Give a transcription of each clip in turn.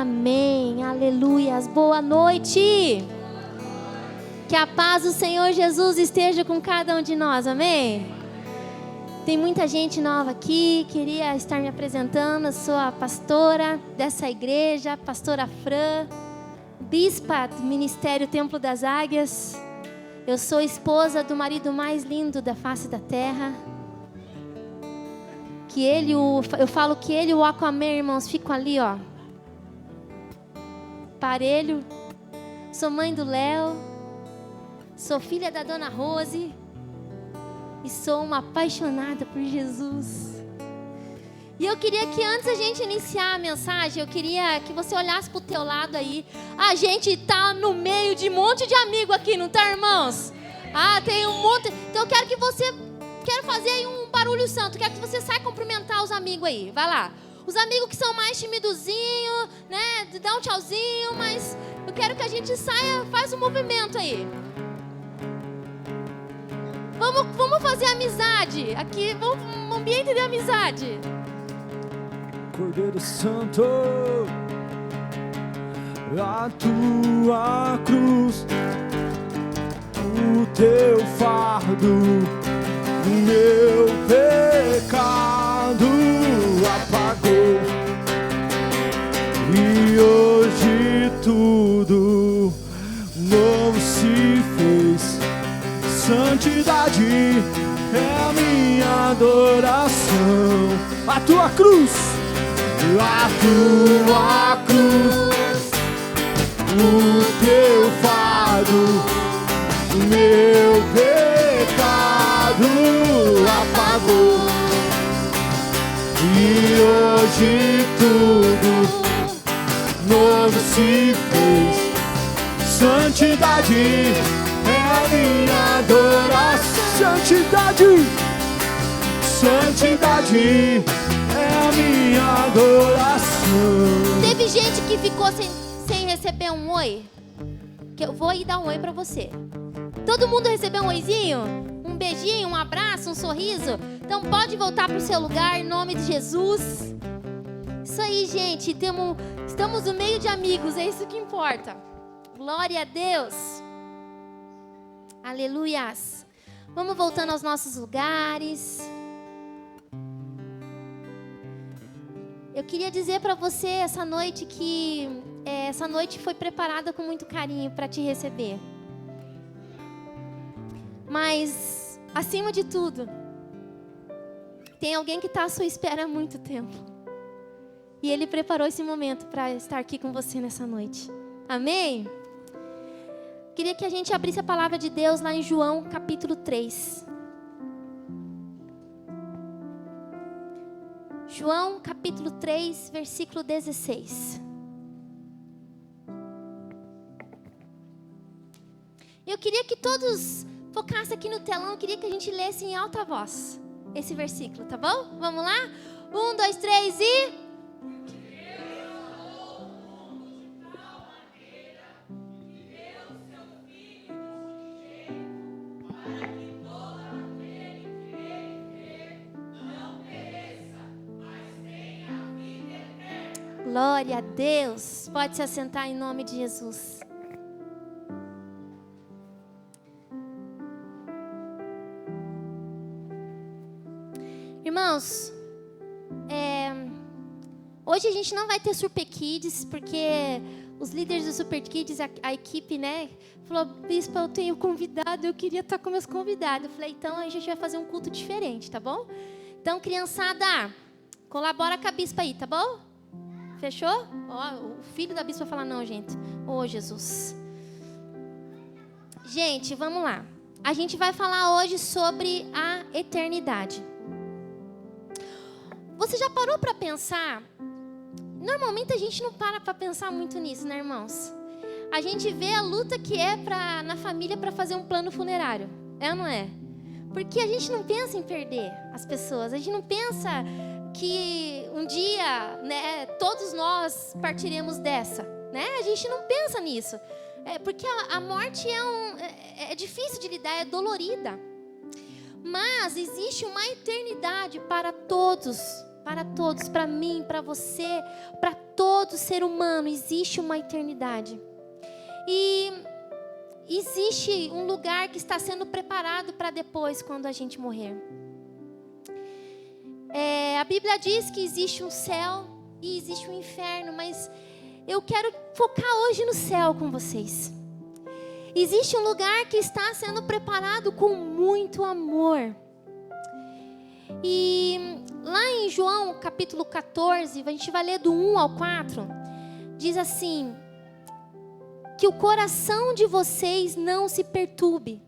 Amém. Aleluias. Boa noite. Que a paz do Senhor Jesus esteja com cada um de nós. Amém. Tem muita gente nova aqui. Queria estar me apresentando. Eu sou a pastora dessa igreja, pastora Fran, bispa do Ministério Templo das Águias. Eu sou esposa do marido mais lindo da face da terra. Eu falo que ele e o Aquaman, irmãos, ficam ali, ó, parelho. Sou mãe do Léo, sou filha da dona Rose e sou uma apaixonada por Jesus. E eu queria que antes a gente iniciar a mensagem, eu queria que você olhasse pro teu lado aí. A gente tá no meio de um monte de amigo aqui, não tá, irmãos? Tem um monte. Então eu quero que você... Quero fazer aí um barulho santo. Quero que você saia cumprimentar os amigos aí. Vai lá. Os amigos que são mais timidozinhos, né? Dá um tchauzinho, mas eu quero que a gente saia, faz um movimento aí. Vamos fazer amizade. Aqui, vamos um ambiente de amizade. Cordeiro Santo, a tua cruz, o teu fardo, o meu pecado apagou, e hoje tudo novo se fez. Santidade é a minha adoração. A tua cruz, o teu fardo, o meu pecado apagou, e hoje tudo novo se fez. Santidade é a minha adoração. Santidade é a minha adoração. Teve gente que ficou sem receber um oi? Que eu vou ir dar um oi pra você. Todo mundo recebeu um oizinho? Um beijinho, um abraço, um sorriso? Então pode voltar pro seu lugar em nome de Jesus. Isso aí, gente. Estamos no meio de amigos, é isso que importa. Glória a Deus. Aleluias. Vamos voltando aos nossos lugares. Eu queria dizer para você essa noite que essa noite foi preparada com muito carinho para te receber. Mas, acima de tudo, tem alguém que está à sua espera há muito tempo. E Ele preparou esse momento para estar aqui com você nessa noite. Amém? Queria que a gente abrisse a palavra de Deus lá em João, capítulo 3. João, capítulo 3, versículo 16. Eu queria que todos focassem aqui no telão. Eu queria que a gente lesse em alta voz esse versículo, tá bom? Vamos lá? 1, 2, 3 e... Glória a Deus. Pode se assentar em nome de Jesus. Irmãos, hoje a gente não vai ter Super Kids, porque os líderes do Super Kids, a equipe, né, falou: bispo, eu tenho convidado, eu queria estar com meus convidados. Eu falei: então a gente vai fazer um culto diferente, tá bom? Então, criançada, colabora com a bispa aí, tá bom? Fechou? O filho da bispa fala: não, gente. Jesus. Gente, vamos lá. A gente vai falar hoje sobre a eternidade. Você já parou para pensar? Normalmente a gente não para pensar muito nisso, né, irmãos? A gente vê a luta que é na família para fazer um plano funerário. É ou não é? Porque a gente não pensa em perder as pessoas. A gente não pensa que um dia, né, todos nós partiremos dessa, né? A gente não pensa nisso, porque a morte é difícil de lidar, é dolorida. Mas existe uma eternidade para todos para todos, para mim, para você, para todo ser humano, existe uma eternidade. E existe um lugar que está sendo preparado para depois, quando a gente morrer. A Bíblia diz que existe um céu e existe um inferno, mas eu quero focar hoje no céu com vocês. Existe um lugar que está sendo preparado com muito amor. E lá em João capítulo 14, a gente vai ler do 1 ao 4, diz assim: que o coração de vocês não se perturbe.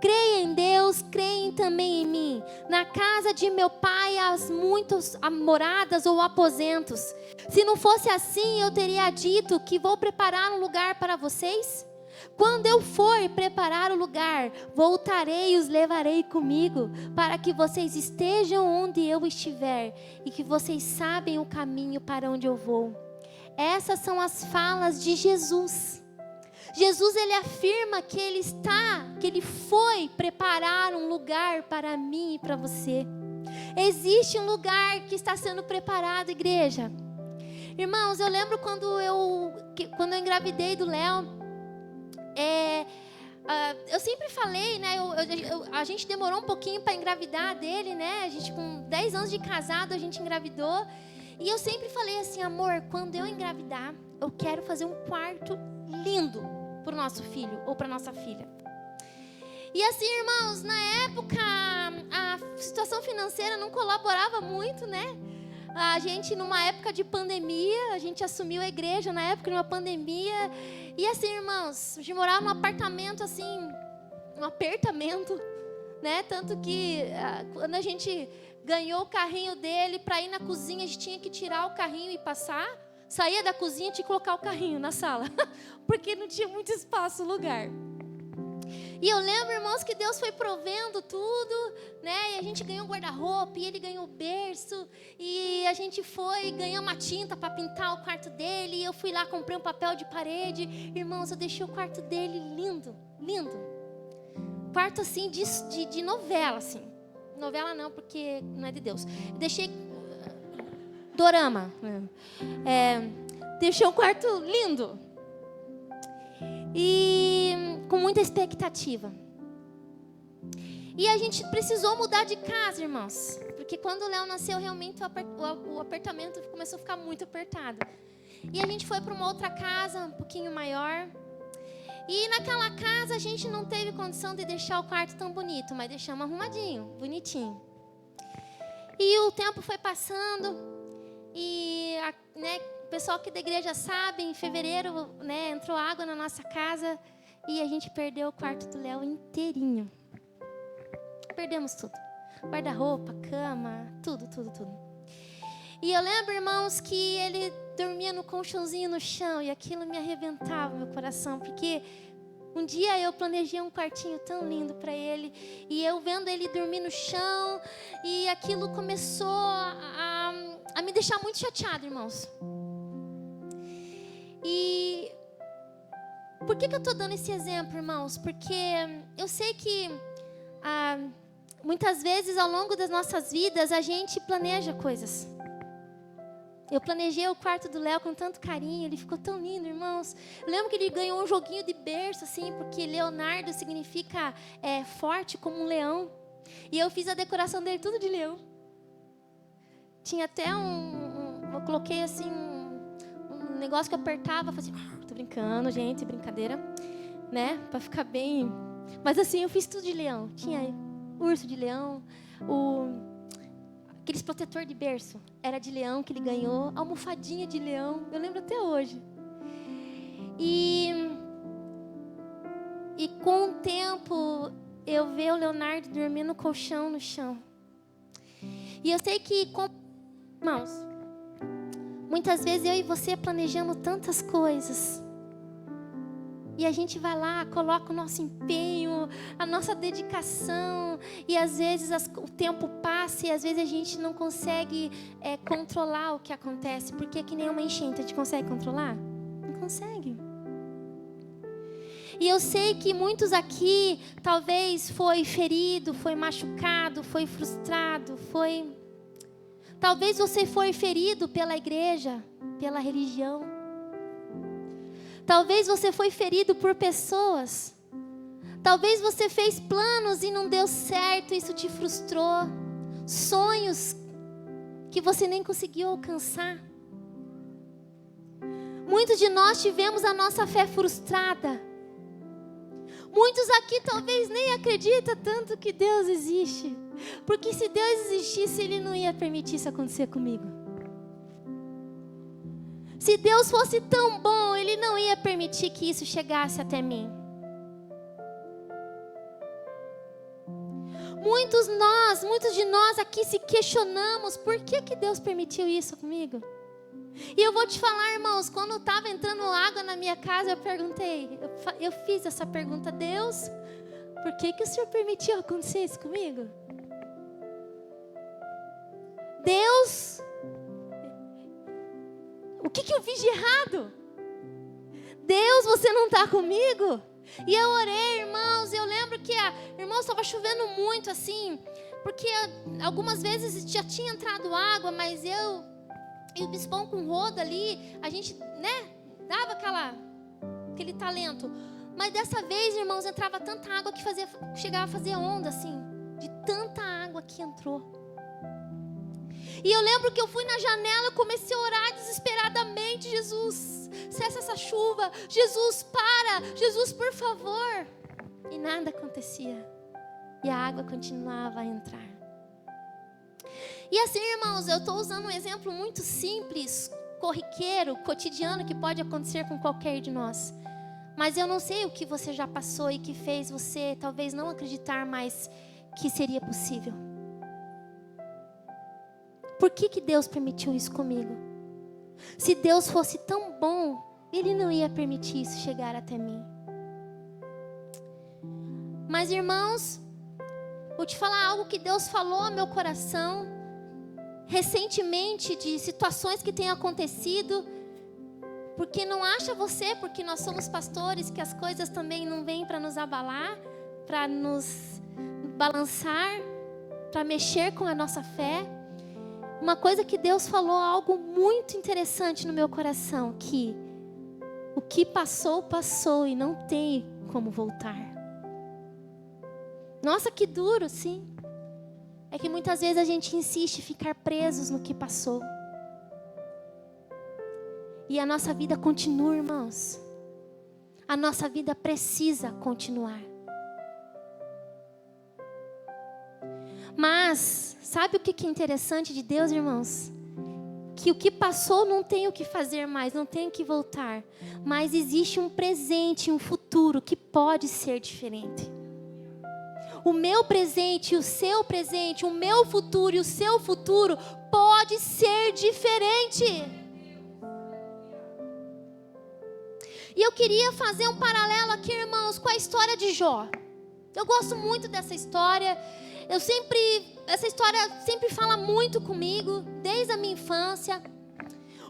Creia em Deus, creem também em mim. Na casa de meu pai há muitas moradas ou aposentos. Se não fosse assim, eu teria dito que vou preparar um lugar para vocês. Quando eu for preparar o lugar, voltarei e os levarei comigo, para que vocês estejam onde eu estiver e que vocês sabem o caminho para onde eu vou. Essas são as falas de Jesus. Jesus, ele afirma que ele foi preparar um lugar para mim e para você. Existe um lugar que está sendo preparado, igreja. Irmãos, eu lembro quando eu engravidei do Léo, eu sempre falei, né? A gente demorou um pouquinho para engravidar dele, né? A gente, com 10 anos de casado, a gente engravidou. E eu sempre falei assim: amor, quando eu engravidar, eu quero fazer um quarto lindo para o nosso filho ou para nossa filha. E assim, irmãos, na época a situação financeira não colaborava muito, né? A gente, numa época de pandemia, a gente assumiu a igreja na época de uma pandemia. E assim, irmãos, a gente morava num apartamento assim, um apertamento, né? Tanto que quando a gente ganhou o carrinho dele, para ir na cozinha, a gente tinha que tirar o carrinho e passar. Saía da cozinha, tinha que colocar o carrinho na sala, porque não tinha muito espaço, lugar. E eu lembro, irmãos, que Deus foi provendo tudo, né? E a gente ganhou um guarda-roupa, e ele ganhou o berço. E a gente foi ganhar uma tinta para pintar o quarto dele. E eu fui lá, comprei um papel de parede. Irmãos, eu deixei o quarto dele lindo, lindo. Quarto, assim, de novela, assim. Novela não, porque não é de Deus. Eu deixei dorama. Deixei um quarto lindo. E com muita expectativa. E a gente precisou mudar de casa, irmãos. Porque quando o Léo nasceu, realmente o apartamento começou a ficar muito apertado. E a gente foi para uma outra casa, um pouquinho maior. E naquela casa a gente não teve condição de deixar o quarto tão bonito, mas deixamos arrumadinho, bonitinho. E o tempo foi passando. E o pessoal aqui da igreja sabe, em fevereiro, né, entrou água na nossa casa e a gente perdeu o quarto do Léo inteirinho. Perdemos tudo. Guarda-roupa, cama, tudo. E eu lembro, irmãos, que ele dormia no colchãozinho no chão e aquilo me arrebentava meu coração, porque um dia eu planejei um quartinho tão lindo para ele e eu vendo ele dormir no chão e aquilo começou a me deixar muito chateado, irmãos. E por que eu estou dando esse exemplo, irmãos? Porque eu sei que muitas vezes ao longo das nossas vidas a gente planeja coisas. Eu planejei o quarto do Léo com tanto carinho, ele ficou tão lindo, irmãos. Eu lembro que ele ganhou um joguinho de berço, assim, porque Leonardo significa forte como um leão. E eu fiz a decoração dele tudo de leão. Tinha até eu coloquei assim um negócio que eu apertava, fazia, tô brincando, gente, brincadeira, né? Pra ficar bem. Mas assim, eu fiz tudo de leão. Tinha urso de leão, aqueles protetor de berço, era de leão que ele ganhou, almofadinha de leão, eu lembro até hoje. E com o tempo, eu vi o Leonardo dormindo no colchão no chão. E eu sei que, irmãos, muitas vezes eu e você planejamos tantas coisas. E a gente vai lá, coloca o nosso empenho, a nossa dedicação. E às vezes o tempo passa e às vezes a gente não consegue controlar o que acontece. Porque é que nem uma enchente, a gente consegue controlar? Não consegue. E eu sei que muitos aqui talvez foi ferido, foi machucado, foi frustrado, foi Talvez você foi ferido pela igreja, pela religião. Talvez você foi ferido por pessoas. Talvez você fez planos e não deu certo, isso te frustrou. Sonhos que você nem conseguiu alcançar. Muitos de nós tivemos a nossa fé frustrada. Muitos aqui talvez nem acreditam tanto que Deus existe. Porque se Deus existisse, Ele não ia permitir isso acontecer comigo. Se Deus fosse tão bom, Ele não ia permitir que isso chegasse até mim. Muitos de nós aqui se questionamos, por que Deus permitiu isso comigo? E eu vou te falar, irmãos, quando estava entrando água na minha casa, eu perguntei, eu fiz essa pergunta: Deus, por que o Senhor permitiu acontecer isso comigo? Deus, o que eu fiz de errado? Deus, você não está comigo? E eu orei, irmãos, eu lembro que, irmãos, estava chovendo muito assim, porque algumas vezes já tinha entrado água, mas eu e o bispão com rodo ali, a gente, dava aquele talento. Mas dessa vez, irmãos, entrava tanta água que chegava a fazer onda, assim, de tanta água que entrou. E eu lembro que eu fui na janela e comecei a orar desesperadamente: Jesus, cessa essa chuva, Jesus, para, Jesus, por favor. E nada acontecia. E a água continuava a entrar. E assim, irmãos, eu estou usando um exemplo muito simples, corriqueiro, cotidiano, que pode acontecer com qualquer de nós. Mas eu não sei o que você já passou e que fez você talvez não acreditar mais que seria possível. Por que Deus permitiu isso comigo? Se Deus fosse tão bom, Ele não ia permitir isso chegar até mim. Mas, irmãos, vou te falar algo que Deus falou ao meu coração recentemente, de situações que têm acontecido. Porque não acha você, porque nós somos pastores, que as coisas também não vêm para nos abalar, para nos balançar, para mexer com a nossa fé. Uma coisa que Deus falou, algo muito interessante no meu coração, que o que passou, passou e não tem como voltar. Nossa, que duro, sim. É que muitas vezes a gente insiste em ficar presos no que passou. E a nossa vida continua, irmãos. A nossa vida precisa continuar. Mas, sabe o que é interessante de Deus, irmãos? Que o que passou não tem o que fazer mais, não tem o que voltar. Mas existe um presente, um futuro que pode ser diferente. O meu presente e o seu presente, o meu futuro e o seu futuro pode ser diferente. E eu queria fazer um paralelo aqui, irmãos, com a história de Jó. Eu gosto muito dessa história. Essa história sempre fala muito comigo, desde a minha infância.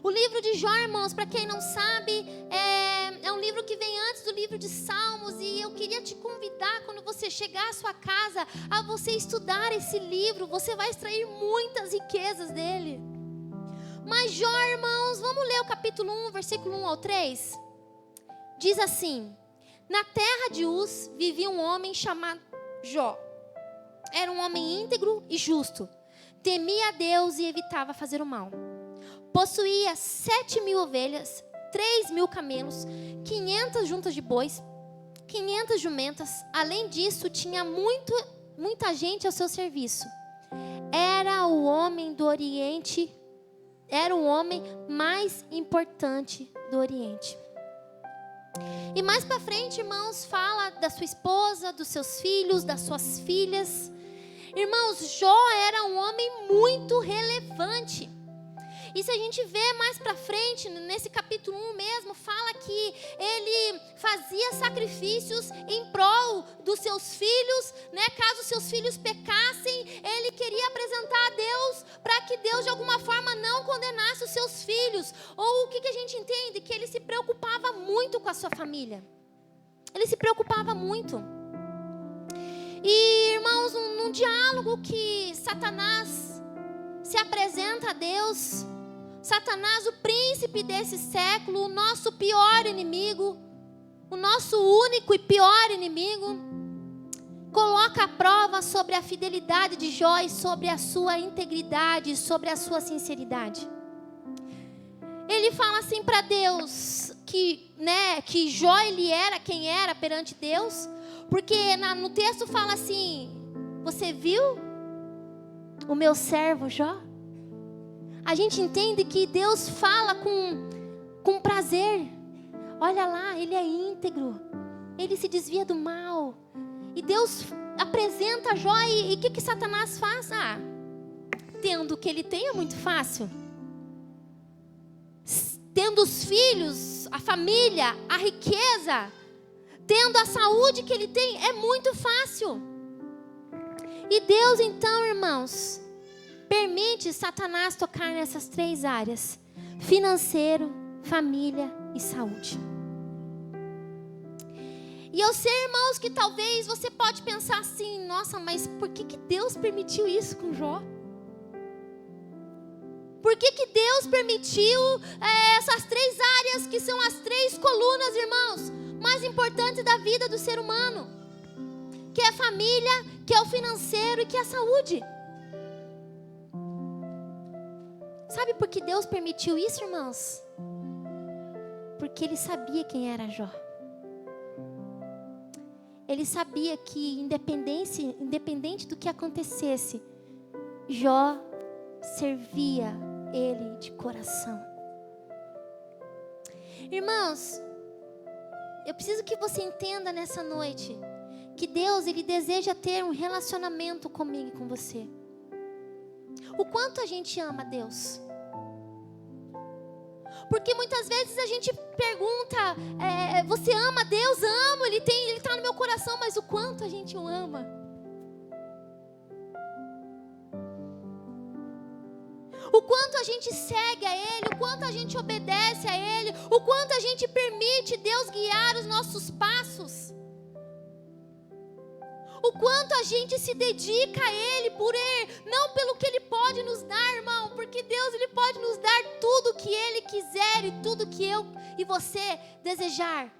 O livro de Jó, irmãos, para quem não sabe, é um livro que vem antes do livro de Salmos. E eu queria te convidar, quando você chegar à sua casa, a você estudar esse livro. Você vai extrair muitas riquezas dele. Mas Jó, irmãos, vamos ler o capítulo 1, versículo 1 ao 3. Diz assim: na terra de Uz vivia um homem chamado Jó. Era um homem íntegro e justo. Temia a Deus e evitava fazer o mal. Possuía 7.000 ovelhas, 3.000 camelos, 500 juntas de bois, 500 jumentas. Além disso, tinha muita gente ao seu serviço. Era o homem do Oriente, era o homem mais importante do Oriente. E mais para frente, irmãos, fala da sua esposa, dos seus filhos, das suas filhas. Irmãos, Jó era um homem muito relevante. E se a gente vê mais para frente, nesse capítulo 1 mesmo, fala que ele fazia sacrifícios em prol dos seus filhos, caso seus filhos pecassem, ele queria apresentar a Deus para que Deus de alguma forma não condenasse os seus filhos. Ou o que a gente entende? Que ele se preocupava muito com a sua família. Ele se preocupava muito. E, irmãos, num diálogo que Satanás se apresenta a Deus. Satanás, o príncipe desse século, o nosso pior inimigo, o nosso único e pior inimigo, coloca a prova sobre a fidelidade de Jó e sobre a sua integridade, sobre a sua sinceridade. Ele fala assim para Deus que Jó ele era quem era perante Deus, porque no texto fala assim: você viu o meu servo Jó? A gente entende que Deus fala com prazer. Olha lá, ele é íntegro, ele se desvia do mal. E Deus apresenta Jó, e o que Satanás faz? Tendo o que ele tem é muito fácil. Tendo os filhos, a família, a riqueza, tendo a saúde que ele tem, é muito fácil. E Deus então, irmãos, permite Satanás tocar nessas 3 áreas: financeiro, família e saúde. E eu sei, irmãos, que talvez você pode pensar assim: nossa, mas por que Deus permitiu isso com Jó? Por que Deus permitiu essas 3 áreas que são as 3 colunas, irmãos, mais importantes da vida do ser humano? Que é a família, que é o financeiro e que é a saúde. Sabe por que Deus permitiu isso, irmãos? Porque Ele sabia quem era Jó. Ele sabia que independente do que acontecesse, Jó servia Ele de coração. Irmãos, eu preciso que você entenda nessa noite que Deus, Ele deseja ter um relacionamento comigo e com você. O quanto a gente ama Deus. Porque muitas vezes a gente pergunta, você ama Deus? Amo, Ele está no meu coração, mas o quanto a gente o ama? O quanto a gente segue a Ele, o quanto a gente obedece a Ele, o quanto a gente permite Deus guiar os nossos passos. O quanto a gente se dedica a Ele, por Ele, não pelo que Ele pode nos dar, irmão, porque Deus Ele pode nos dar tudo o que Ele quiser e tudo que eu e você desejar.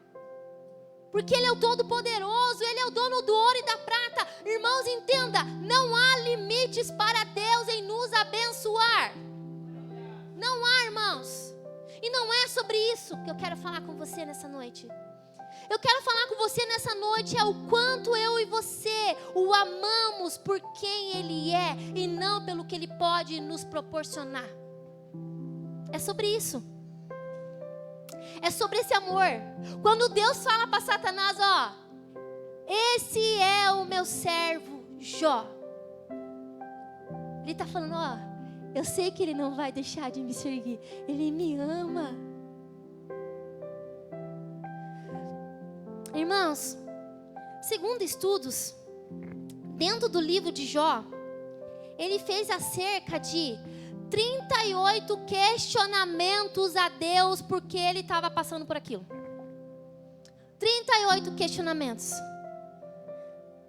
Porque Ele é o Todo-Poderoso, Ele é o dono do ouro e da prata. Irmãos, entenda, não há limites para Deus em nos abençoar. Não há, irmãos. E não é sobre isso que eu quero falar com você nessa noite. Eu quero falar com você nessa noite o quanto eu e você o amamos por quem Ele é e não pelo que Ele pode nos proporcionar. É sobre isso. É sobre esse amor. Quando Deus fala para Satanás, esse é o meu servo Jó. Ele está falando, eu sei que ele não vai deixar de me seguir. Ele me ama. Irmãos, segundo estudos, dentro do livro de Jó, ele fez acerca de 38 questionamentos a Deus porque ele estava passando por aquilo. 38 questionamentos.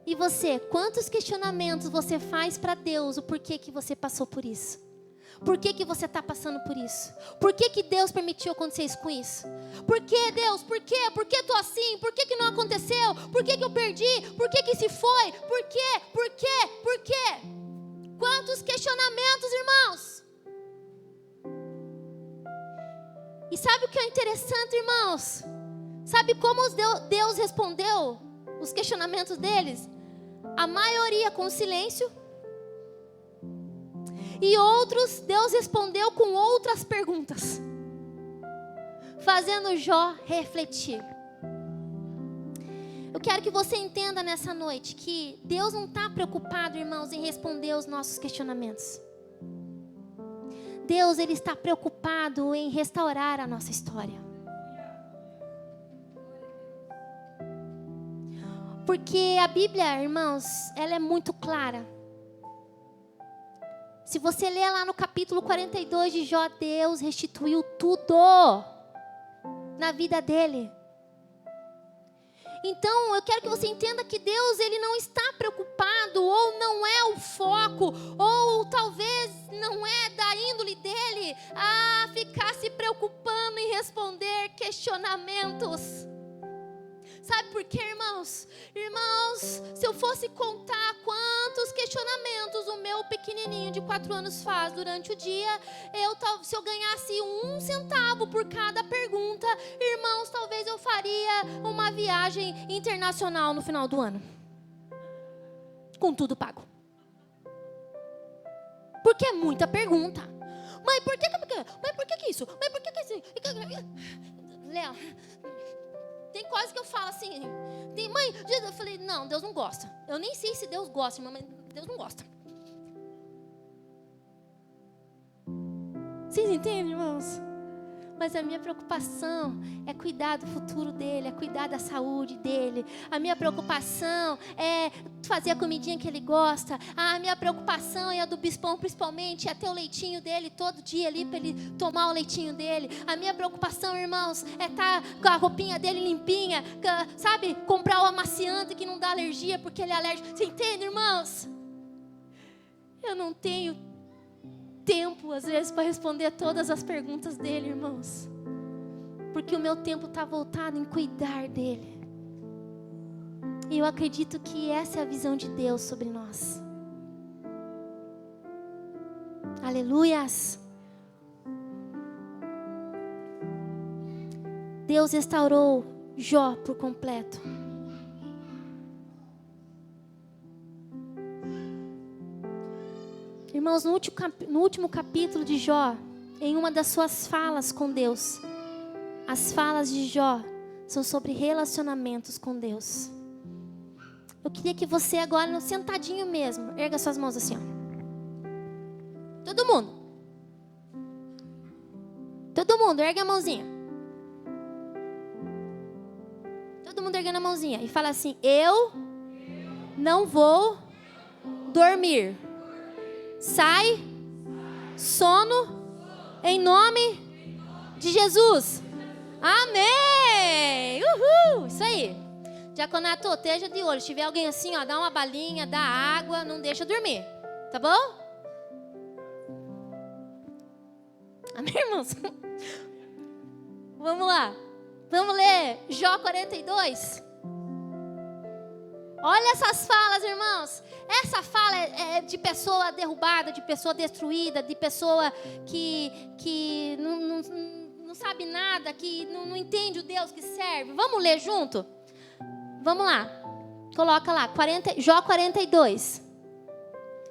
E você, quantos questionamentos você faz para Deus o porquê que você passou por isso? Por que você está passando por isso? Por que Deus permitiu acontecer isso com isso? Por que Deus? Por quê? Por que estou assim? Por que não aconteceu? Por que eu perdi? Por que se foi? Por quê? Por quê? Por quê? Quantos questionamentos, irmãos? E sabe o que é interessante, irmãos? Sabe como Deus respondeu os questionamentos deles? A maioria com silêncio. E outros, Deus respondeu com outras perguntas, fazendo Jó refletir. Eu quero que você entenda nessa noite que Deus não está preocupado, irmãos, em responder os nossos questionamentos. Deus, Ele está preocupado em restaurar a nossa história. Porque a Bíblia, irmãos, ela é muito clara. Se você ler lá no capítulo 42 de Jó, Deus restituiu tudo na vida dele. Então, eu quero que você entenda que Deus, Ele não está preocupado, ou não é o foco, ou talvez não é da índole dEle, a ficar se preocupando em responder questionamentos. Sabe por quê, irmãos? Irmãos, se eu fosse contar quantos questionamentos o meu pequenininho de 4 anos faz durante o dia, se eu ganhasse 1 centavo por cada pergunta, irmãos, talvez eu faria uma viagem internacional no final do ano. Com tudo pago. Porque é muita pergunta. Mãe, por que isso? Mãe, por que isso? Léo, tem coisas que eu falo assim, mãe, eu falei, não, Deus não gosta. Eu nem sei se Deus gosta, irmã, mas Deus não gosta. Vocês entendem, irmãos? Mas a minha preocupação é cuidar do futuro dele, é cuidar da saúde dele. A minha preocupação é fazer a comidinha que ele gosta. A minha preocupação é a do bispão, principalmente, é ter o leitinho dele todo dia ali para ele tomar o leitinho dele. A minha preocupação, irmãos, é estar com a roupinha dele limpinha, sabe? Comprar o amaciante que não dá alergia porque ele é alérgico. Você entende, irmãos? Eu não tenho tempo, às vezes, para responder todas as perguntas dele, irmãos. Porque o meu tempo está voltado em cuidar dele. E eu acredito que essa é a visão de Deus sobre nós. Aleluias! Deus restaurou Jó por completo. Irmãos, no último capítulo de Jó, em uma das suas falas com Deus, as falas de Jó são sobre relacionamentos com Deus. Eu queria que você agora, sentadinho mesmo, erga suas mãos assim, ó. Todo mundo. Todo mundo, erga a mãozinha. Todo mundo erguendo a mãozinha. E fala assim, eu não vou dormir. Sai, sono, em nome de Jesus. Amém! Uhul! Isso aí. Diaconato, esteja de olho. Se tiver alguém assim, ó, dá uma balinha, dá água, não deixa dormir. Tá bom? Amém, irmãos? Vamos lá. Vamos ler Jó 42. Olha essas falas, irmãos. Essa fala é de pessoa derrubada, de pessoa destruída, de pessoa que não sabe nada, que não entende o Deus que serve. Vamos ler junto? Vamos lá. Coloca lá, Jó 42,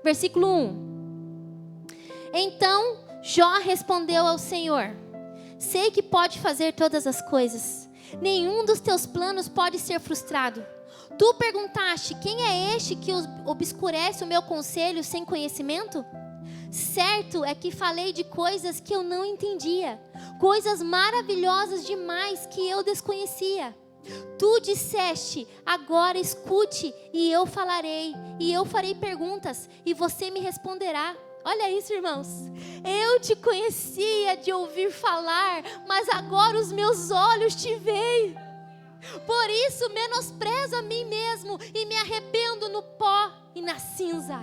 versículo 1. Então Jó respondeu ao Senhor: sei que pode fazer todas as coisas. Nenhum dos teus planos pode ser frustrado. Tu perguntaste, quem é este que obscurece o meu conselho sem conhecimento? Certo é que falei de coisas que eu não entendia, coisas maravilhosas demais que eu desconhecia. Tu disseste, agora escute e eu falarei, e eu farei perguntas e você me responderá. Olha isso, irmãos. Eu te conhecia de ouvir falar, mas agora os meus olhos te veem. Por isso menosprezo a mim mesmo e me arrependo no pó e na cinza.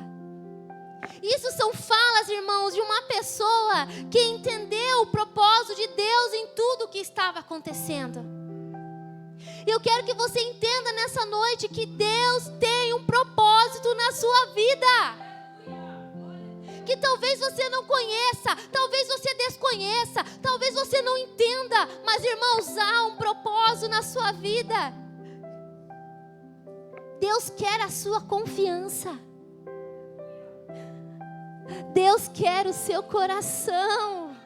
Isso são falas, irmãos, de uma pessoa que entendeu o propósito de Deus em tudo o que estava acontecendo. Eu quero que você entenda nessa noite que Deus tem um propósito na sua vida. Que talvez você não conheça, talvez você desconheça, talvez você não entenda, mas, irmãos, há um propósito na sua vida. Deus quer a sua confiança. Deus quer o seu coração.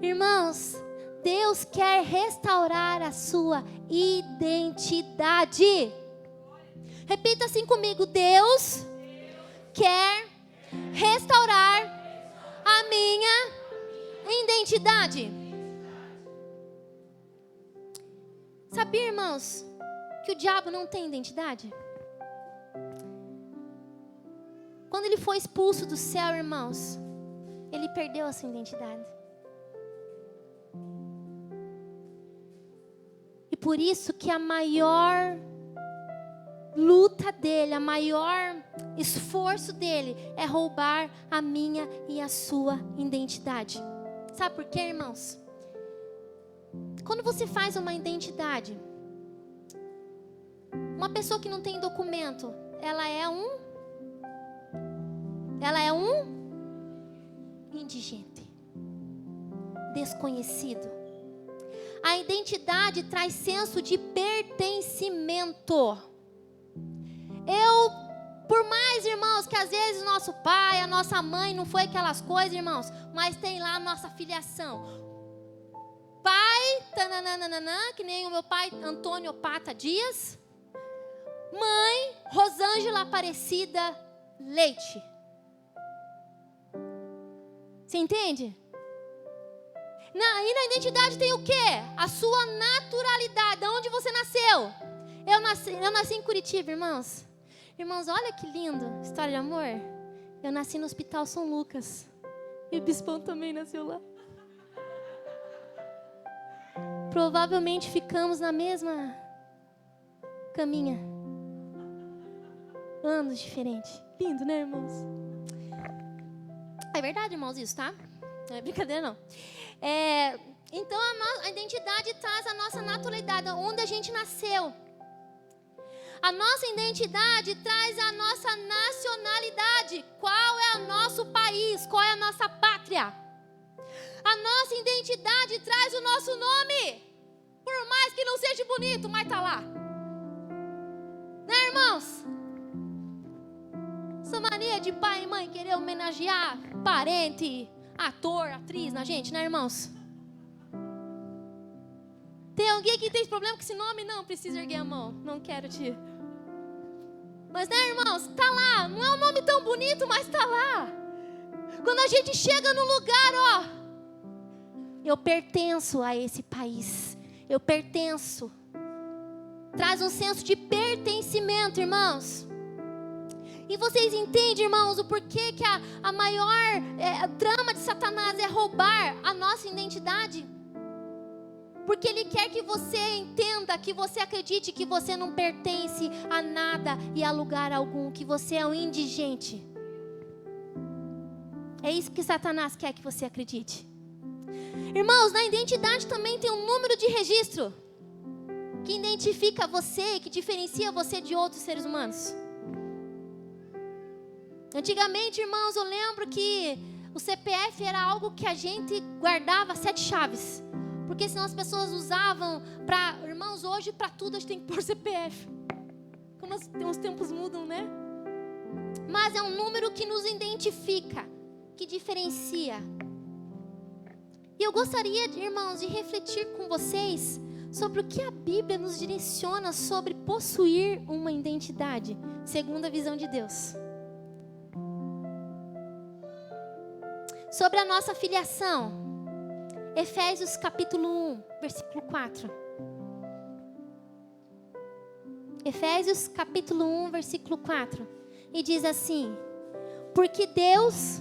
Irmãos, Deus quer restaurar a sua identidade. Repita assim comigo: Deus quer restaurar a minha identidade. Sabia, irmãos, que o diabo não tem identidade? Quando ele foi expulso do céu, irmãos, ele perdeu a sua identidade. E por isso que a maior luta dele, a maior esforço dele é roubar a minha e a sua identidade. Sabe por quê, irmãos? Quando você faz uma identidade, uma pessoa que não tem documento, ela é um indigente, desconhecido. A identidade traz senso de pertencimento. Por mais, irmãos, que às vezes nosso pai, a nossa mãe não foi aquelas coisas, irmãos, mas tem lá a nossa filiação. Pai, tananana, que nem o meu pai, Antônio Opata Dias. Mãe, Rosângela Aparecida Leite. Você entende? E na identidade tem o quê? A sua naturalidade. Onde você nasceu? Eu nasci em Curitiba, irmãos. Irmãos, olha que lindo. História de amor. Eu nasci no Hospital São Lucas. E o Bispão também nasceu lá. Provavelmente ficamos na mesma caminha. Anos diferentes. Lindo, né, irmãos? É verdade, irmãos, isso, tá? Não é brincadeira, não. Então, a identidade traz a nossa naturalidade, onde a gente nasceu. A nossa identidade traz a nossa nacionalidade. Qual é o nosso país? Qual é a nossa pátria? A nossa identidade traz o nosso nome. Por mais que não seja bonito, mas tá lá. Né, irmãos? Essa mania de pai e mãe querer homenagear parente, ator, atriz na gente, né, irmãos? Tem alguém que tem problema com esse nome? Não, precisa erguer a mão. Não quero te... Mas, né, irmãos? Tá lá. Não é um nome tão bonito, mas tá lá. Quando a gente chega no lugar, ó, eu pertenço a esse país. Eu pertenço. Traz um senso de pertencimento, irmãos. E vocês entendem, irmãos, o porquê que a maior trama de Satanás é roubar a nossa identidade? Porque ele quer que você entenda, que você acredite que você não pertence a nada e a lugar algum, que você é um indigente. É isso que Satanás quer que você acredite. Irmãos, na identidade também tem um número de registro que identifica você, que diferencia você de outros seres humanos. Antigamente, irmãos, eu lembro que o CPF era algo que a gente guardava 7 chaves. Porque senão as pessoas usavam para... Irmãos, hoje para tudo a gente tem que pôr CPF. Como os tempos mudam, né? Mas é um número que nos identifica, que diferencia. E eu gostaria, irmãos, de refletir com vocês sobre o que a Bíblia nos direciona sobre possuir uma identidade, segundo a visão de Deus. Sobre a nossa filiação. Efésios capítulo 1, versículo 4. Efésios capítulo 1, versículo 4. E diz assim: porque Deus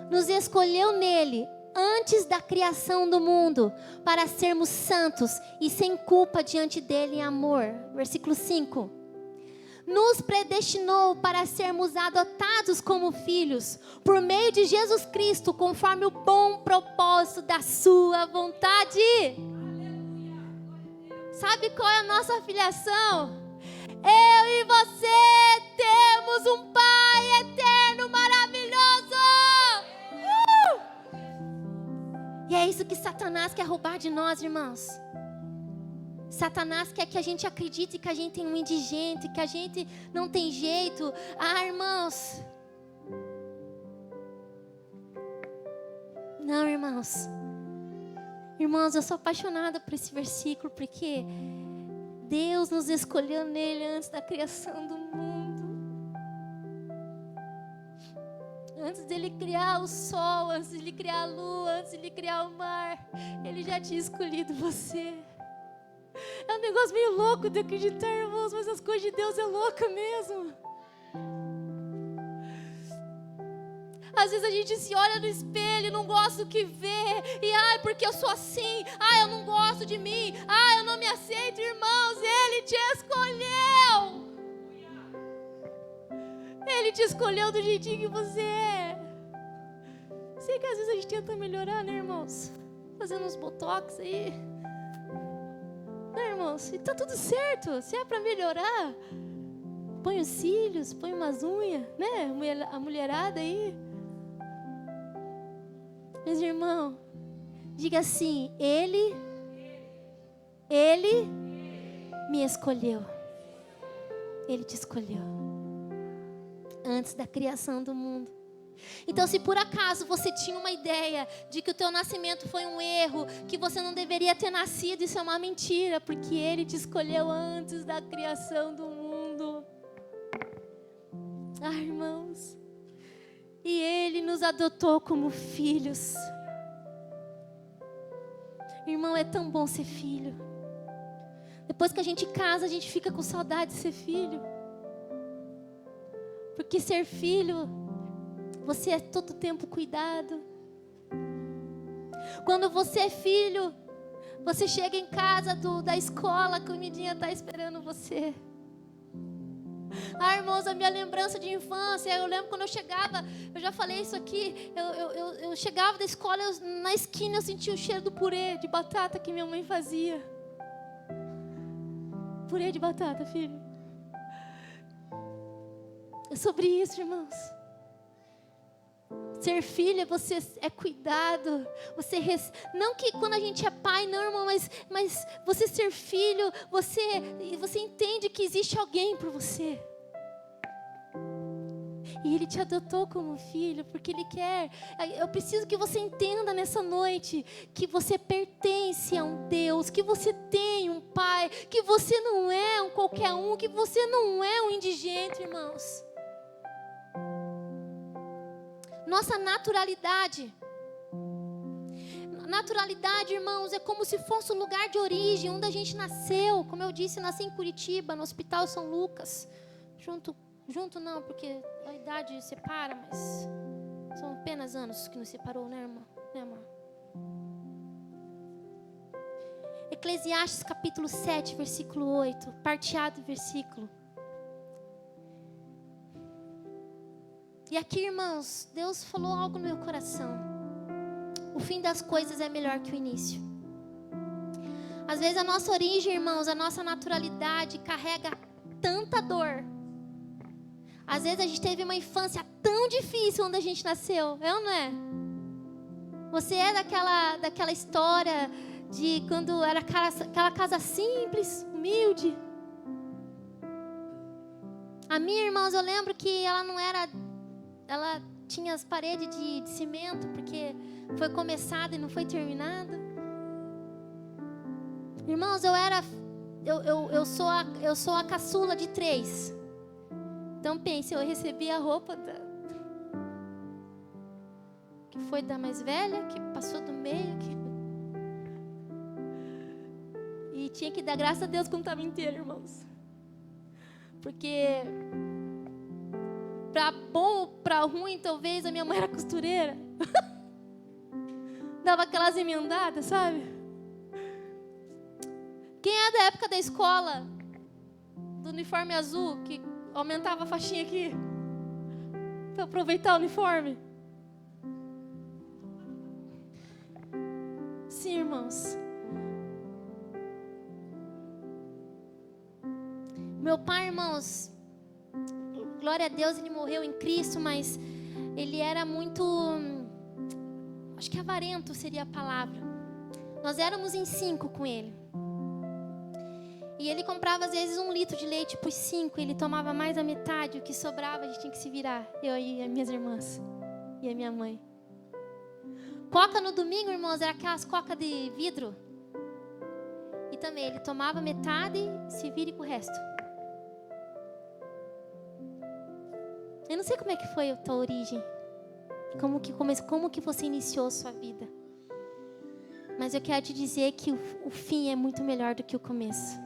nos escolheu nele antes da criação do mundo, para sermos santos e sem culpa diante dele em amor. Versículo 5. Nos predestinou para sermos adotados como filhos, por meio de Jesus Cristo, conforme o bom propósito da sua vontade. Sabe qual é a nossa filiação? Eu e você temos um Pai eterno maravilhoso. E é isso que Satanás quer roubar de nós, irmãos. Satanás quer que a gente acredite que a gente é um indigente, que a gente não tem jeito. Ah, irmãos. Não, irmãos. Irmãos, eu sou apaixonada por esse versículo, porque Deus nos escolheu nele antes da criação do mundo. Antes dele criar o sol, antes dele criar a lua, antes dele criar o mar, ele já tinha escolhido você. É um negócio meio louco de acreditar, irmãos, mas as coisas de Deus é louca mesmo. Às vezes a gente se olha no espelho e não gosta do que vê. E porque eu sou assim. Eu não gosto de mim. Eu não me aceito, irmão. Ele te escolheu do jeitinho que você é. Sei que às vezes a gente tenta melhorar, né, irmãos? Fazendo uns botox aí. Né, irmãos? E tá tudo certo. Se é pra melhorar, põe os cílios, põe umas unhas, né? A mulherada aí. Meus irmãos, diga assim: Ele me escolheu. Ele te escolheu antes da criação do mundo. Então, se por acaso você tinha uma ideia de que o teu nascimento foi um erro, que você não deveria ter nascido, isso é uma mentira, porque Ele te escolheu antes da criação do mundo. Ah, irmãos, e Ele nos adotou como filhos. Irmão, é tão bom ser filho. Depois que a gente casa, a gente fica com saudade de ser filho. Porque ser filho, você é todo tempo cuidado. Quando você é filho, você chega em casa da escola, a comidinha está esperando você. Ah, irmãos, a minha lembrança de infância, eu lembro quando eu chegava, eu já falei isso aqui, eu chegava da escola, na esquina eu sentia o cheiro do purê de batata que minha mãe fazia. Purê de batata, filho. É sobre isso, irmãos. Ser filha, você é cuidado. Não que quando a gente é pai, não, irmão, mas você ser filho, você entende que existe alguém por você. E Ele te adotou como filho, porque Ele quer. Eu preciso que você entenda nessa noite que você pertence a um Deus, que você tem um Pai, que você não é um qualquer um, que você não é um indigente, irmãos. Nossa naturalidade, irmãos, é como se fosse o lugar de origem, onde a gente nasceu. Como eu disse, nasci em Curitiba, no Hospital São Lucas. Junto não, porque a idade separa, mas são apenas anos que nos separou, né, irmão? Né, irmão? Eclesiastes capítulo 7, versículo 8, parteado versículo. E aqui, irmãos, Deus falou algo no meu coração. O fim das coisas é melhor que o início. Às vezes a nossa origem, irmãos, a nossa naturalidade carrega tanta dor. Às vezes a gente teve uma infância tão difícil onde a gente nasceu, é ou não é? Você é daquela história de quando era aquela casa simples, humilde. A minha, irmãos, eu lembro que ela não era... Ela tinha as paredes de cimento, porque foi começada e não foi terminada. Irmãos, eu sou a caçula de 3. Então pense, eu recebi a roupa que foi da mais velha, que passou do meio, e tinha que dar graças a Deus quando estava inteiro, irmãos. Porque para bom ou para ruim, talvez a minha mãe era costureira. Dava aquelas emendadas, sabe? Quem é da época da escola, do uniforme azul, que aumentava a faixinha aqui, para aproveitar o uniforme? Sim, irmãos. Meu pai, irmãos, glória a Deus, ele morreu em Cristo, mas ele era muito, acho que avarento seria a palavra. Nós éramos em 5 com ele. E ele comprava às vezes 1 litro de leite por 5, ele tomava mais da metade, o que sobrava a gente tinha que se virar. Eu e as minhas irmãs e a minha mãe. Coca no domingo, irmãos, era aquelas coca de vidro. E também ele tomava metade e se vire com o resto. Eu não sei como é que foi a tua origem, como que você iniciou a sua vida. Mas eu quero te dizer que o fim é muito melhor do que o começo.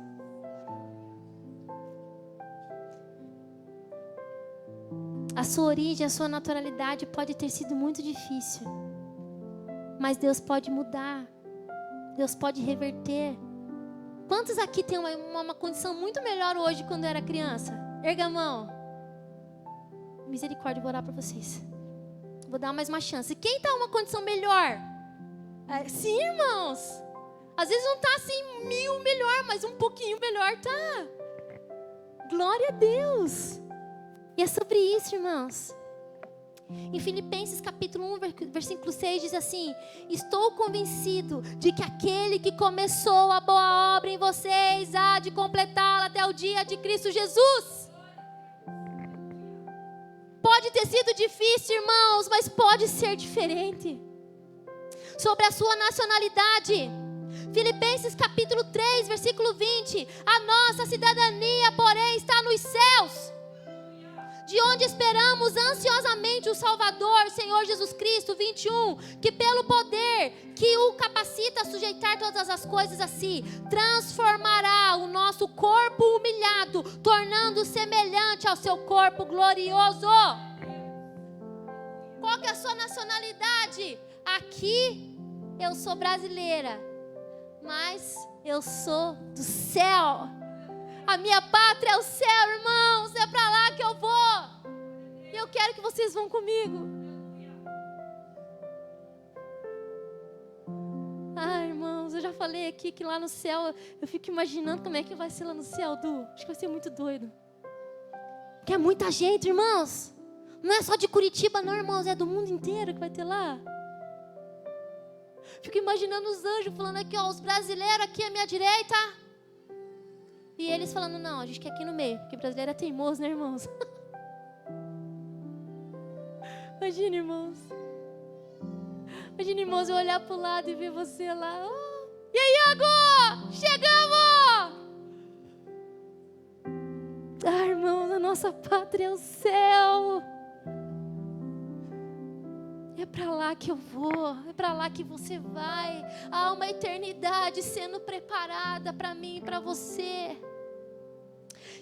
A sua origem, a sua naturalidade pode ter sido muito difícil. Mas Deus pode mudar. Deus pode reverter. Quantos aqui têm uma condição muito melhor hoje quando era criança? Erga a mão. misericórdia, vou orar por vocês. Vou dar mais uma chance. Quem está em uma condição melhor? Sim, irmãos. Às vezes não está assim 1000 melhor, mas um pouquinho melhor tá. Glória a Deus. E é sobre isso, irmãos. Em Filipenses capítulo 1, versículo 6 diz assim: estou convencido de que aquele que começou a boa obra em vocês há de completá-la até o dia de Cristo Jesus. Pode ter sido difícil, irmãos, mas pode ser diferente. Sobre a sua nacionalidade, Filipenses capítulo 3, versículo 20: a nossa cidadania, porém, está nos céus, de onde esperamos ansiosamente o Salvador, Senhor Jesus Cristo. 21, que pelo poder que o capacita a sujeitar todas as coisas a si, transformará o nosso corpo humilhado, tornando semelhante ao seu corpo glorioso. Qual que é a sua nacionalidade? Aqui eu sou brasileira, mas eu sou do céu. A minha pátria é o céu, irmãos. É para lá que eu vou. E eu quero que vocês vão comigo. Irmãos, eu já falei aqui que lá no céu, eu fico imaginando como é que vai ser lá no céu, Du. Acho que vai ser muito doido. Porque é muita gente, irmãos. Não é só de Curitiba, não, irmãos. É do mundo inteiro que vai ter lá. Fico imaginando os anjos falando aqui, ó, os brasileiros aqui à minha direita. E eles falando, não, a gente quer aqui no meio, porque brasileiro é teimoso, né, irmãos? Imagina, irmãos. Imagina, irmãos, eu olhar pro lado e ver você lá. Oh, e aí, Iago? Chegamos! Irmãos, a nossa pátria é o céu. É para lá que eu vou, é para lá que você vai. Há uma eternidade sendo preparada para mim e para você.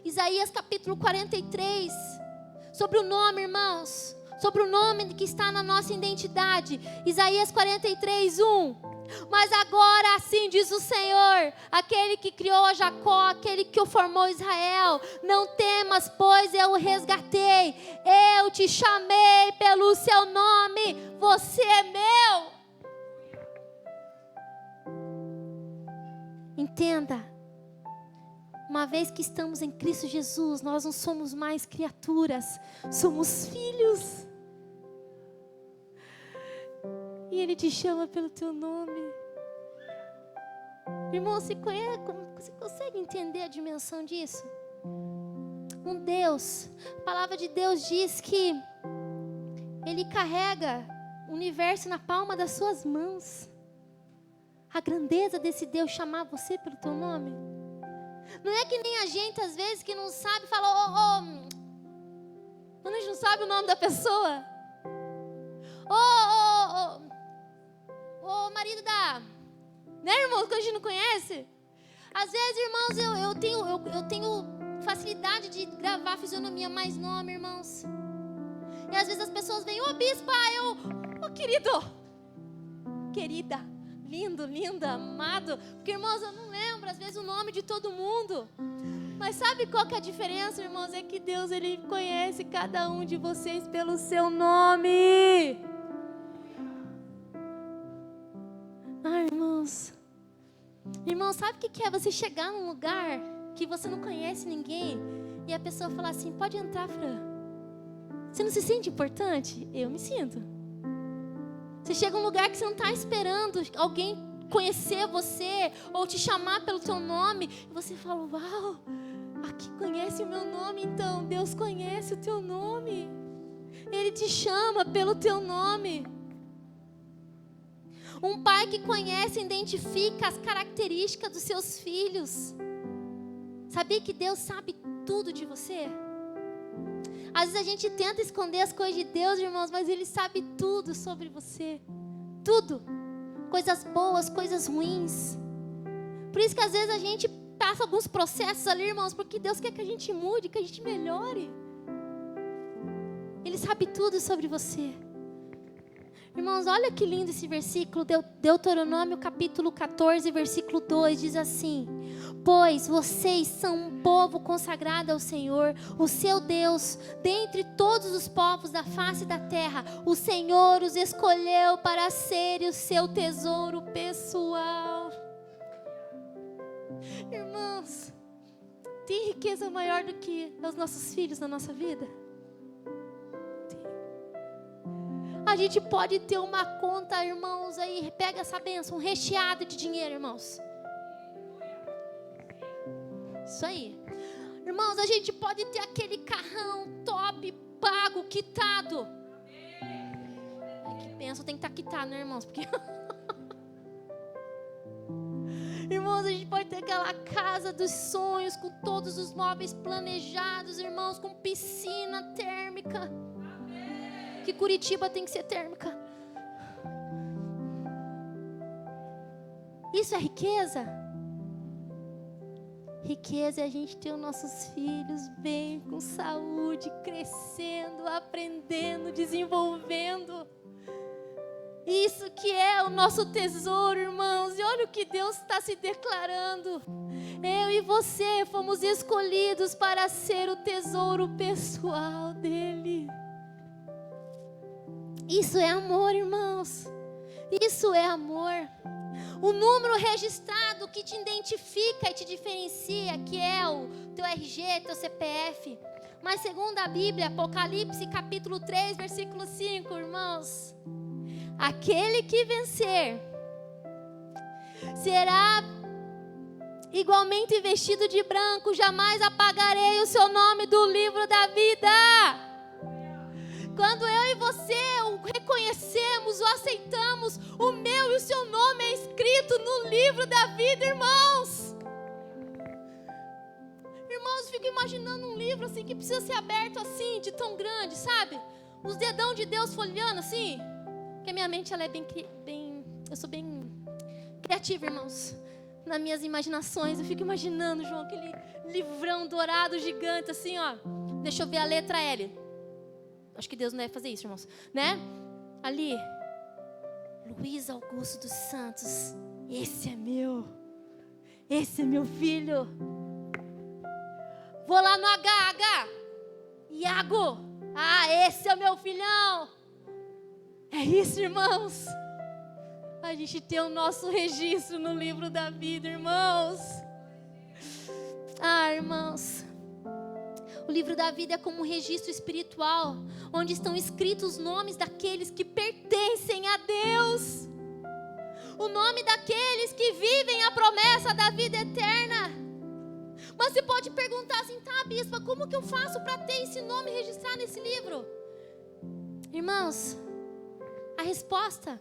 Isaías capítulo 43, sobre o nome, irmãos, sobre o nome que está na nossa identidade. Isaías 43, 1. Mas agora assim diz o Senhor, aquele que criou a Jacó, aquele que o formou Israel: não temas, pois eu o resgatei, eu te chamei pelo seu nome, você é meu. Entenda, uma vez que estamos em Cristo Jesus, nós não somos mais criaturas, somos filhos. E Ele te chama pelo teu nome. Irmão, você consegue entender a dimensão disso? Um Deus, a palavra de Deus diz que Ele carrega o universo na palma das suas mãos. A grandeza desse Deus chamar você pelo teu nome. Não é que nem a gente, às vezes, que não sabe, fala, quando a gente não sabe o nome da pessoa. Marido da... Né, irmãos, quando a gente não conhece? Às vezes, irmãos, eu tenho facilidade de gravar a fisionomia mais nome, irmãos. E às vezes as pessoas vêm, bispa, querido, querida, lindo, linda, amado. Porque, irmãos, eu não lembro, às vezes, o nome de todo mundo. Mas sabe qual que é a diferença, irmãos? É que Deus, Ele conhece cada um de vocês pelo seu nome. Irmãos, sabe o que é você chegar num lugar que você não conhece ninguém e a pessoa falar assim, pode entrar, Fran? Você não se sente importante? Eu me sinto. Você chega num lugar que você não está esperando alguém conhecer você ou te chamar pelo teu nome e você fala, uau, aqui conhece o meu nome. Então Deus conhece o teu nome. Ele te chama pelo teu nome. Um pai que conhece e identifica as características dos seus filhos. Sabia que Deus sabe tudo de você? Às vezes a gente tenta esconder as coisas de Deus, irmãos, mas Ele sabe tudo sobre você. Tudo. Coisas boas, coisas ruins. Por isso que às vezes a gente passa alguns processos ali, irmãos, porque Deus quer que a gente mude, que a gente melhore. Ele sabe tudo sobre você. Irmãos, olha que lindo esse versículo, Deuteronômio capítulo 14, versículo 2, diz assim: pois vocês são um povo consagrado ao Senhor, o seu Deus, dentre todos os povos da face da terra, o Senhor os escolheu para serem o seu tesouro pessoal. Irmãos, tem riqueza maior do que os nossos filhos na nossa vida? A gente pode ter uma conta, irmãos, aí pega essa bênção, recheada de dinheiro, irmãos. Isso aí. Irmãos, a gente pode ter aquele carrão top, pago, quitado. Ai, que bênção, tem que estar quitado, né, irmãos? Porque... irmãos, a gente pode ter aquela casa dos sonhos, com todos os móveis planejados, irmãos, com piscina térmica. Que Curitiba tem que ser térmica. Isso é riqueza? Riqueza é a gente ter os nossos filhos bem, com saúde, crescendo, aprendendo, desenvolvendo. Isso que é o nosso tesouro, irmãos. E olha o que Deus está se declarando. Eu e você fomos escolhidos para ser o tesouro pessoal dele. Isso é amor, irmãos. Isso é amor. O número registrado que te identifica e te diferencia, que é o teu RG, teu CPF. Mas segundo a Bíblia, Apocalipse capítulo 3, versículo 5, irmãos, aquele que vencer será igualmente vestido de branco, jamais apagarei o seu nome do livro da vida. Quando eu e você o reconhecemos, o aceitamos, o meu e o seu nome é escrito no livro da vida, irmãos. Irmãos, fico imaginando um livro assim que precisa ser aberto assim, de tão grande, sabe? Os dedão de Deus folheando assim. Porque a minha mente ela é bem, eu sou bem criativa, irmãos. Nas minhas imaginações, eu fico imaginando, João, aquele livrão dourado gigante assim, ó. Deixa eu ver a letra L. Acho que Deus não deve fazer isso, irmãos, né? Ali, Luiz Augusto dos Santos, esse é meu filho. Vou lá no H, Iago, esse é o meu filhão. É isso, irmãos. A gente tem o nosso registro no livro da vida, irmãos. Irmãos, o livro da vida é como um registro espiritual, onde estão escritos os nomes daqueles que pertencem a Deus. O nome daqueles que vivem a promessa da vida eterna. Mas você pode perguntar assim, tá, bispa, como que eu faço para ter esse nome registrado nesse livro? Irmãos, a resposta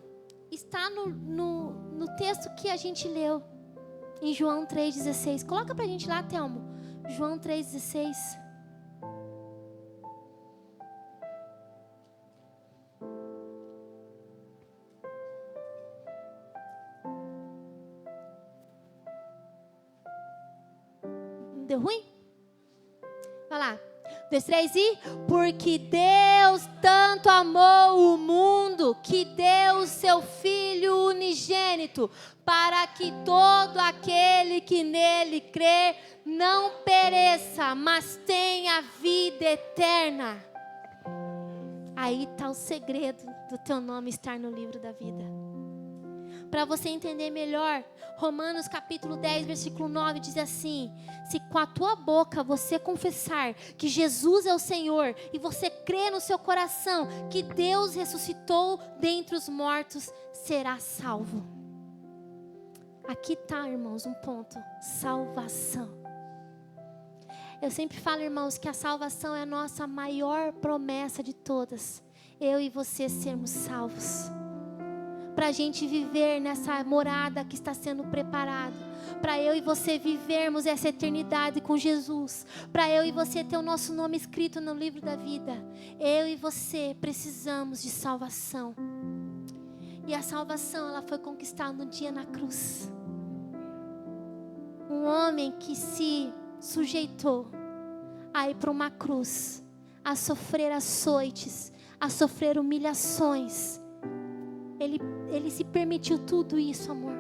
está no texto que a gente leu, em João 3,16. Coloca pra gente lá, Telmo. João 3,16. Deu ruim? Vai lá. 2, 3 e... Porque Deus tanto amou o mundo, que deu o seu Filho unigênito, para que todo aquele que nele crê não pereça, mas tenha vida eterna. Aí está o segredo do teu nome estar no livro da vida. Para você entender melhor, Romanos capítulo 10, versículo 9 diz assim: se com a tua boca você confessar que Jesus é o Senhor e você crer no seu coração que Deus ressuscitou dentre os mortos, será salvo. Aqui está, irmãos, um ponto: salvação. Eu sempre falo, irmãos, que a salvação é a nossa maior promessa de todas. Eu e você sermos salvos. Para a gente viver nessa morada que está sendo preparada, para eu e você vivermos essa eternidade com Jesus, para eu e você ter o nosso nome escrito no livro da vida, eu e você precisamos de salvação. E a salvação, ela foi conquistada um dia na cruz. Um homem que se sujeitou a ir para uma cruz, a sofrer açoites, a sofrer humilhações, Ele se permitiu tudo isso, amor,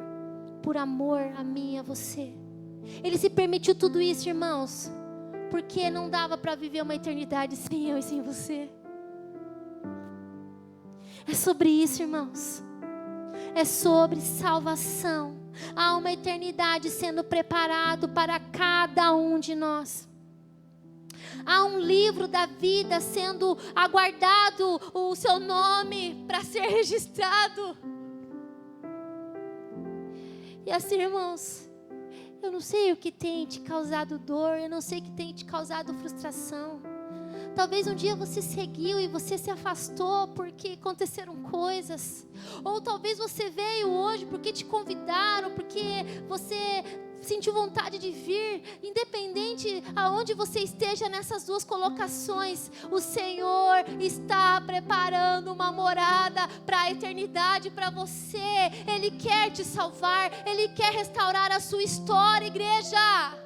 por amor a mim e a você. Ele se permitiu tudo isso, irmãos, porque não dava para viver uma eternidade sem eu e sem você. É sobre isso, irmãos. É sobre salvação. Há uma eternidade sendo preparado para cada um de nós. Há um livro da vida sendo aguardado, o seu nome para ser registrado. E assim, irmãos, eu não sei o que tem te causado dor, eu não sei o que tem te causado frustração. Talvez um dia você seguiu e você se afastou porque aconteceram coisas. Ou talvez você veio hoje porque te convidaram, porque você sentiu vontade de vir. Independente aonde você esteja nessas duas colocações, o Senhor está preparando uma morada para a eternidade para você. Ele quer te salvar, Ele quer restaurar a sua história, igreja.